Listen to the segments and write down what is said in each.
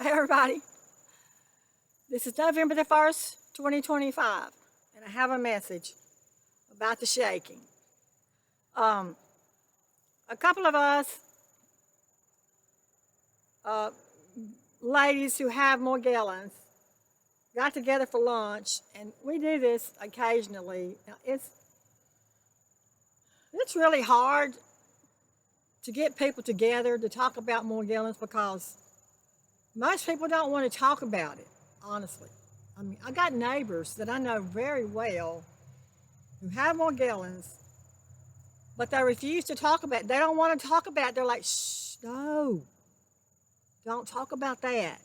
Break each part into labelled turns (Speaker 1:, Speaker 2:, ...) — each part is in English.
Speaker 1: Hey everybody, this is November the 1st, 2025, and I have a message about the shaking. Um, a couple of us uh, ladies who have Morgellons got together for lunch, and we do this occasionally. Now, it's really hard to get people together to talk about Morgellons because most people don't want to talk about it, honestly. I mean, I got neighbors that I know very well who have Morgellons, but they refuse to talk about it. They don't want to talk about it. They're like, shh, no, don't talk about that.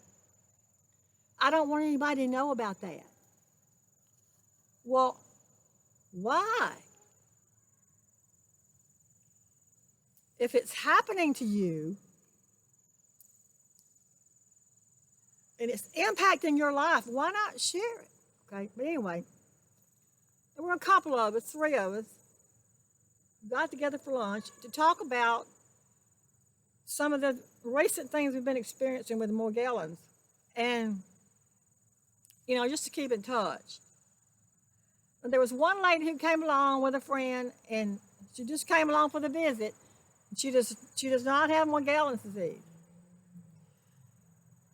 Speaker 1: I don't want anybody to know about that. Well, why? If it's happening to you and it's impacting your life, why not share it? Okay, but anyway, there were a couple of us, three of us, got together for lunch to talk about some of the recent things we've been experiencing with Morgellons. And, just to keep in touch. But there was one lady who came along with a friend, and she just came along for the visit. She does not have Morgellons disease.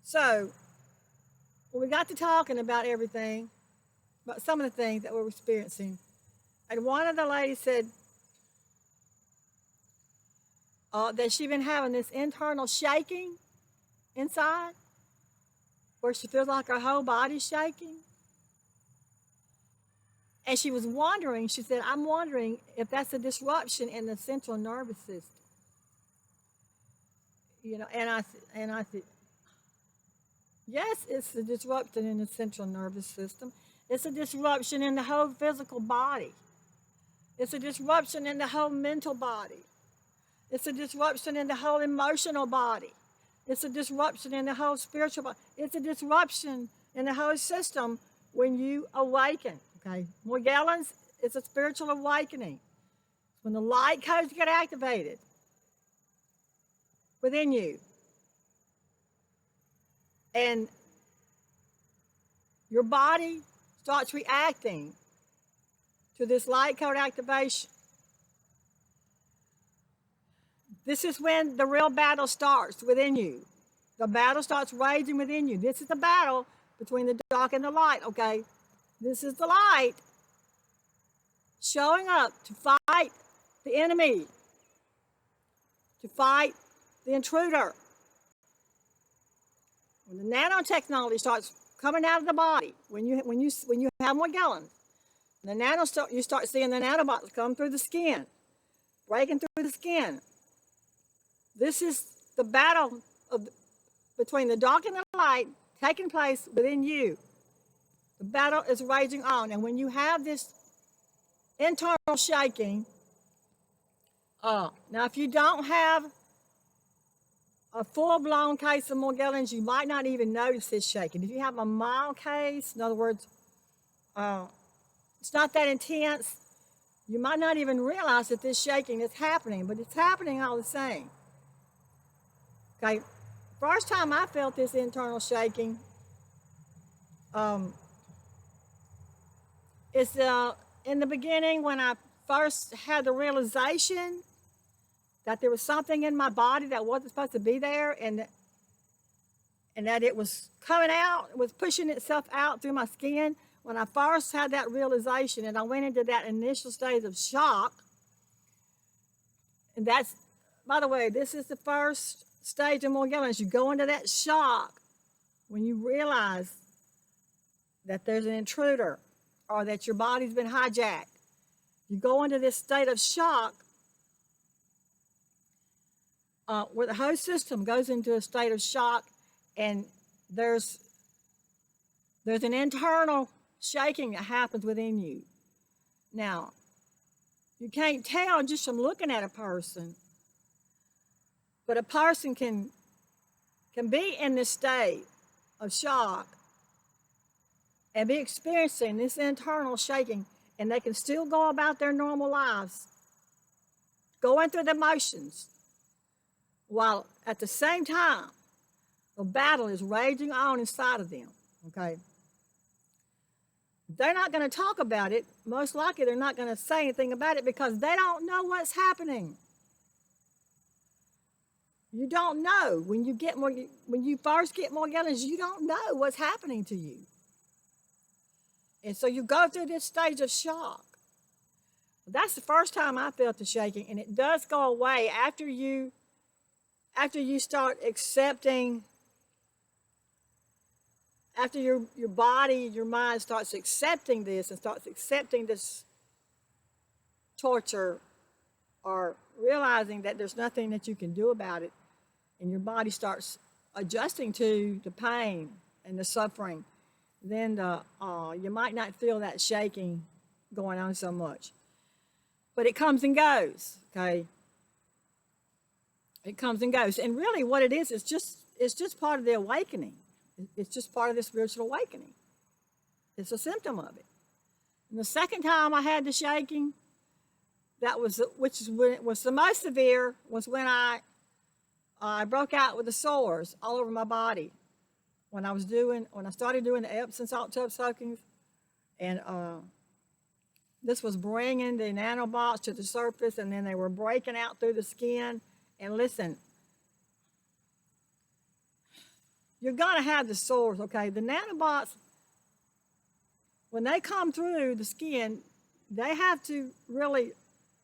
Speaker 1: So when we got to talking about everything, about some of the things that we were experiencing, and one of the ladies said that she'd been having this internal shaking inside, where she feels like her whole body's shaking. And she was wondering, she said, I'm wondering if that's a disruption in the central nervous system. And I said, yes, it's a disruption in the central nervous system. It's a disruption in the whole physical body. It's a disruption in the whole mental body. It's a disruption in the whole emotional body. It's a disruption in the whole spiritual body. It's a disruption in the whole system when you awaken. Okay, Morgellons is a spiritual awakening. When the light codes get activated within you, and your body starts reacting to this light code activation. This is when the real battle starts within you. The battle starts raging within you. This is the battle between the dark and the light, okay? This is the light showing up to fight the enemy, to fight the intruder. When the nanotechnology starts coming out of the body, when you have Morgellons, you start seeing the nanobots come through the skin, breaking through the skin. This is the battle between the dark and the light taking place within you. The battle is raging on. And when you have this internal shaking, now if you don't have a full-blown case of Morgellons, you might not even notice this shaking. If you have a mild case, in other words, it's not that intense, you might not even realize that this shaking is happening, but it's happening all the same. Okay, first time I felt this internal shaking is in the beginning when I first had the realization that there was something in my body that wasn't supposed to be there, and that it was coming out, it was pushing itself out through my skin. When I first had that realization and I went into that initial stage of shock, and that's, by the way, this is the first stage of Morgellons. You go into that shock when you realize that there's an intruder or that your body's been hijacked. You go into this state of shock where the whole system goes into a state of shock, and there's an internal shaking that happens within you. Now, you can't tell just from looking at a person, but a person can be in this state of shock and be experiencing this internal shaking, and they can still go about their normal lives, going through the motions, while at the same time The battle is raging on inside of them, okay? They're not going to talk about it. Most likely they're not going to say anything about it because they don't know what's happening. You don't know. When you first get Morgellons, you don't know what's happening to you. And so you go through this stage of shock. That's the first time I felt the shaking, and it does go away after you start accepting, after your body, your mind starts accepting this and starts accepting this torture, or realizing that there's nothing that you can do about it, and your body starts adjusting to the pain and the suffering, then you might not feel that shaking going on so much. But it comes and goes, okay? It comes and goes. And really what it is, it's just part of the awakening. It's just part of the spiritual awakening. It's a symptom of it. And the second time I had the shaking, which is when it was the most severe, was when I broke out with the sores all over my body. When I started doing the Epsom salt tub soakings, and this was bringing the nanobots to the surface, and then they were breaking out through the skin. And listen, you're going to have the sores, okay? The nanobots, when they come through the skin, they have to really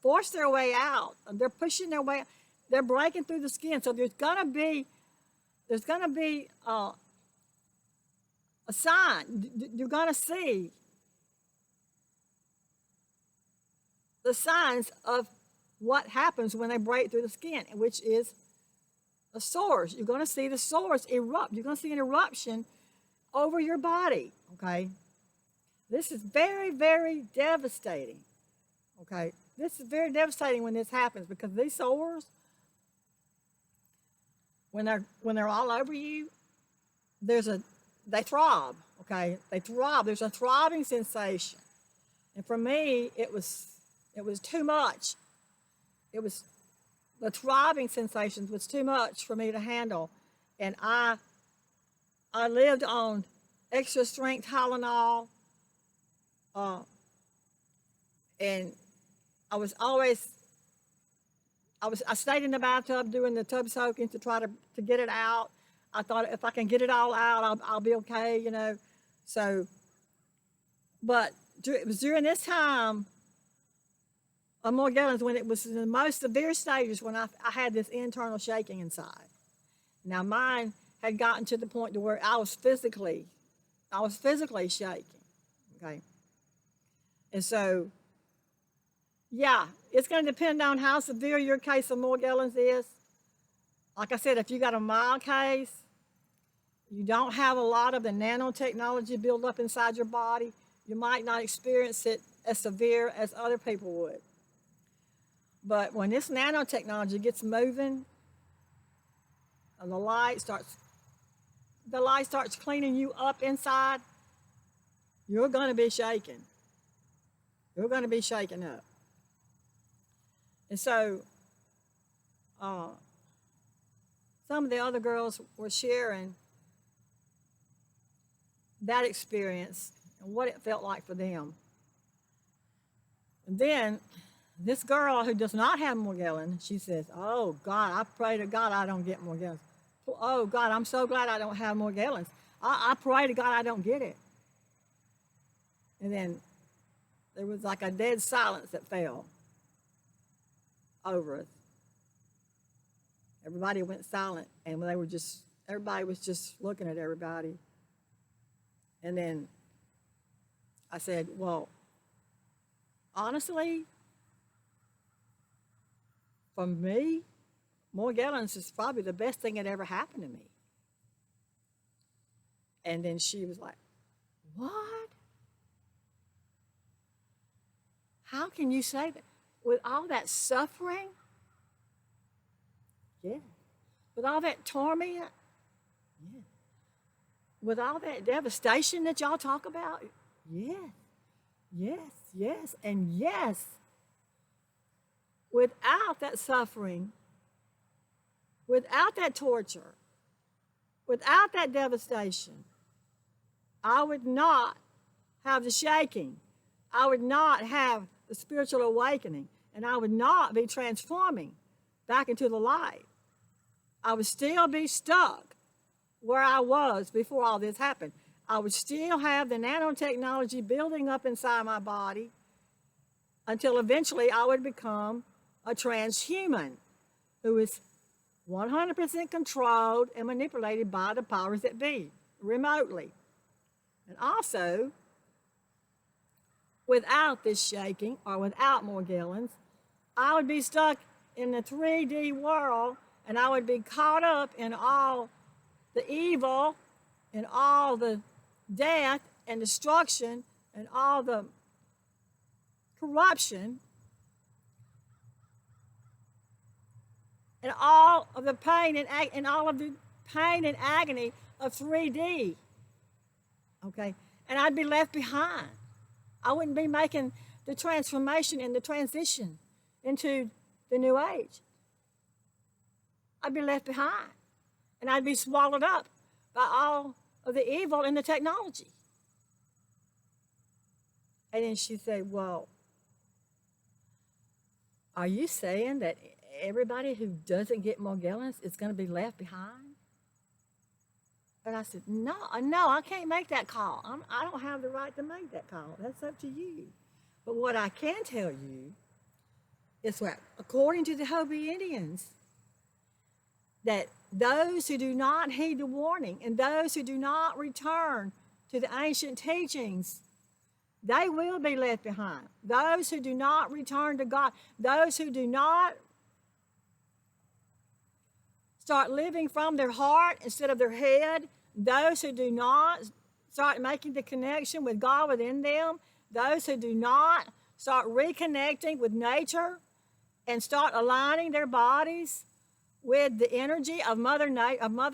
Speaker 1: force their way out. They're pushing their way. They're breaking through the skin. So there's going to be a sign. You're going to see the signs of what happens when they break through the skin, which is the sores. You're going to see the sores erupt. You're going to see an eruption over your body, okay? This is very, very devastating, okay? This is very devastating when this happens, because these sores, when they're all over you, they throb, okay? They throb. There's a throbbing sensation. And for me, it was too much. The throbbing sensations was too much for me to handle. And I lived on extra strength Tylenol. And I stayed in the bathtub doing the tub soaking to try to get it out. I thought if I can get it all out, I'll be okay, you know. So, but it was during this time of Morgellons, when it was in the most severe stages, when I had this internal shaking inside. Now mine had gotten to the point to where I was physically shaking, okay? And so, yeah, it's going to depend on how severe your case of Morgellons is. Like I said, if you got a mild case, you don't have a lot of the nanotechnology built up inside your body, you might not experience it as severe as other people would. But when this nanotechnology gets moving, and the light starts cleaning you up inside, you're going to be shaken. You're going to be shaken up. And so, some of the other girls were sharing that experience and what it felt like for them. And then, this girl who does not have Morgellons, she says, "Oh God, I pray to God I don't get Morgellons. Oh God, I'm so glad I don't have Morgellons. I pray to God I don't get it." And then there was like a dead silence that fell over us. Everybody went silent, and everybody was just looking at everybody. And then I said, "Well, honestly, for me, Morgellons is probably the best thing that ever happened to me." And then she was like, "What? How can you say that? With all that suffering?" Yeah. With all that torment? Yeah. With all that devastation that y'all talk about? Yeah. Yes, yes, and yes. Without that suffering, without that torture, Without that devastation, I would not have the shaking. I would not have the spiritual awakening, and I would not be transforming back into the light. I would still be stuck where I was before all this happened. I would still have the nanotechnology building up inside my body until eventually I would become a transhuman who is 100% controlled and manipulated by the powers that be, remotely. And also, without this shaking or without Morgellons, I would be stuck in the 3D world, and I would be caught up in all the evil and all the death and destruction and all the corruption and all of the pain and all of the pain and agony of 3D. Okay? And I'd be left behind. I wouldn't be making the transformation and the transition into the new age. I'd be left behind. And I'd be swallowed up by all of the evil and the technology. And then she said, well, are you saying that everybody who doesn't get Morgellons is going to be left behind? And I said, no, I can't make that call. I don't have the right to make that call. That's up to you. But what I can tell you is that according to the Hopi Indians, that those who do not heed the warning and those who do not return to the ancient teachings, they will be left behind. Those who do not return to God, those who do not start living from their heart instead of their head, those who do not start making the connection with God within them, those who do not start reconnecting with nature and start aligning their bodies with the energy of Mother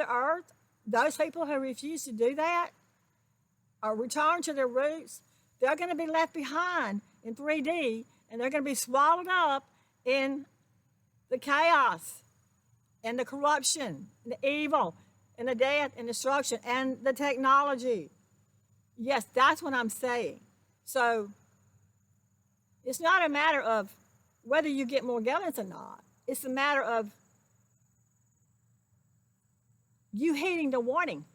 Speaker 1: Earth, those people who refuse to do that or return to their roots, they're going to be left behind in 3D, and they're going to be swallowed up in the chaos and the corruption and the evil and the death and destruction and the technology. Yes, that's what I'm saying. So it's not a matter of whether you get Morgellons or not. It's a matter of you heeding the warning.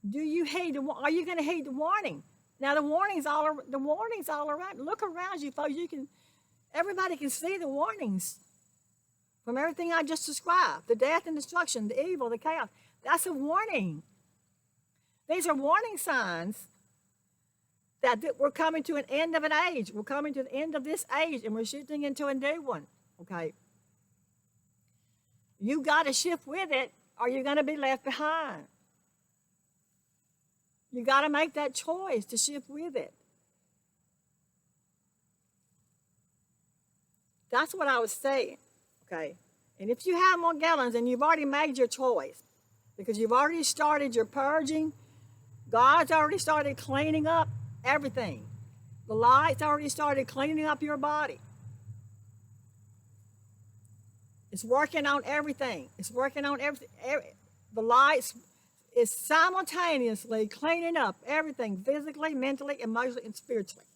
Speaker 1: Do you heed the? Are you going to heed the warning? Now the warnings all around. Look around you, folks. Everybody can see the warnings from everything I just described: the death and destruction, the evil, the chaos. That's a warning. These are warning signs that we're coming to an end of an age. We're coming to the end of this age, and we're shifting into a new one. Okay. You got to shift with it, or you're going to be left behind. You got to make that choice to shift with it. That's what I was saying, okay? And if you have Morgellons and you've already made your choice, because you've already started your purging, God's already started cleaning up everything. The light's already started cleaning up your body. It's working on everything. It's working on everything. The lights is simultaneously cleaning up everything physically, mentally, emotionally, and spiritually.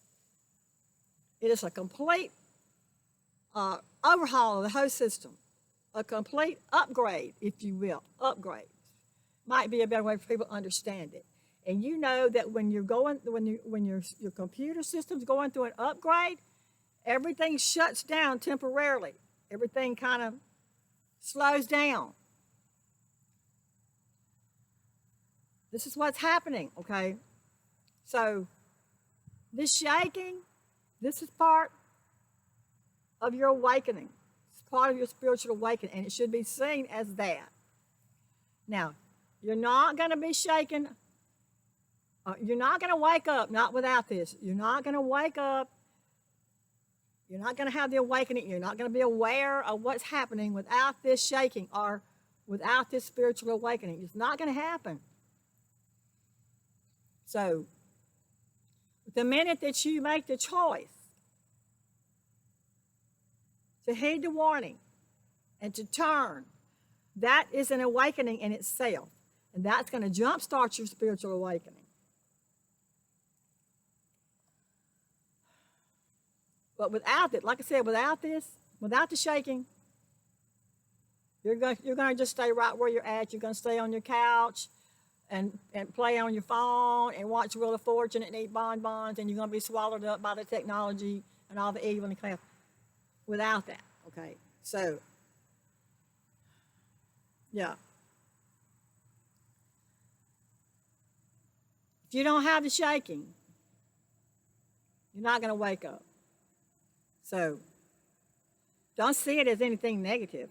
Speaker 1: It is a complete overhaul of the whole system, a complete upgrade, if you will. Upgrade might be a better way for people to understand it. And you know that when your computer system's going through an upgrade, everything shuts down temporarily. Everything kind of slows down. This is what's happening, okay? So this shaking, this is part of your awakening. It's part of your spiritual awakening, and it should be seen as that. Now, you're not going to be shaken. You're not going to wake up, not without this. You're not going to wake up. You're not going to have the awakening. You're not going to be aware of what's happening without this shaking or without this spiritual awakening. It's not going to happen. So, the minute that you make the choice to heed the warning and to turn, that is an awakening in itself. And that's going to jumpstart your spiritual awakening. But without it, like I said, without this, without the shaking, you're going to just stay right where you're at. You're going to stay on your couch and play on your phone and watch Wheel of Fortune and eat bonbons, and you're going to be swallowed up by the technology and all the evil and chaos. Without that, okay? So, yeah. If you don't have the shaking, you're not going to wake up. So, don't see it as anything negative.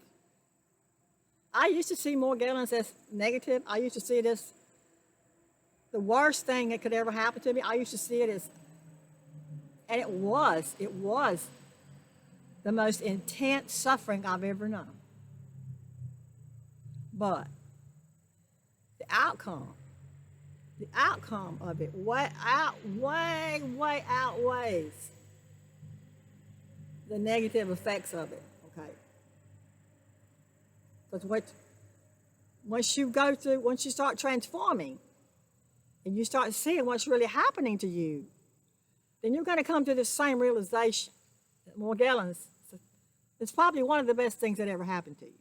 Speaker 1: I used to see Morgellons as negative. I used to see it as the worst thing that could ever happen to me. I used to see it as, and it was the most intense suffering I've ever known. But the outcome of it way outweighs the negative effects of it, okay? Because once you start transforming and you start seeing what's really happening to you, then you're going to come to the same realization that Morgellons is probably one of the best things that ever happened to you.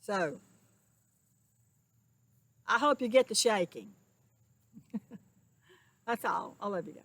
Speaker 1: So, I hope you get the shaking. That's all. I love you guys.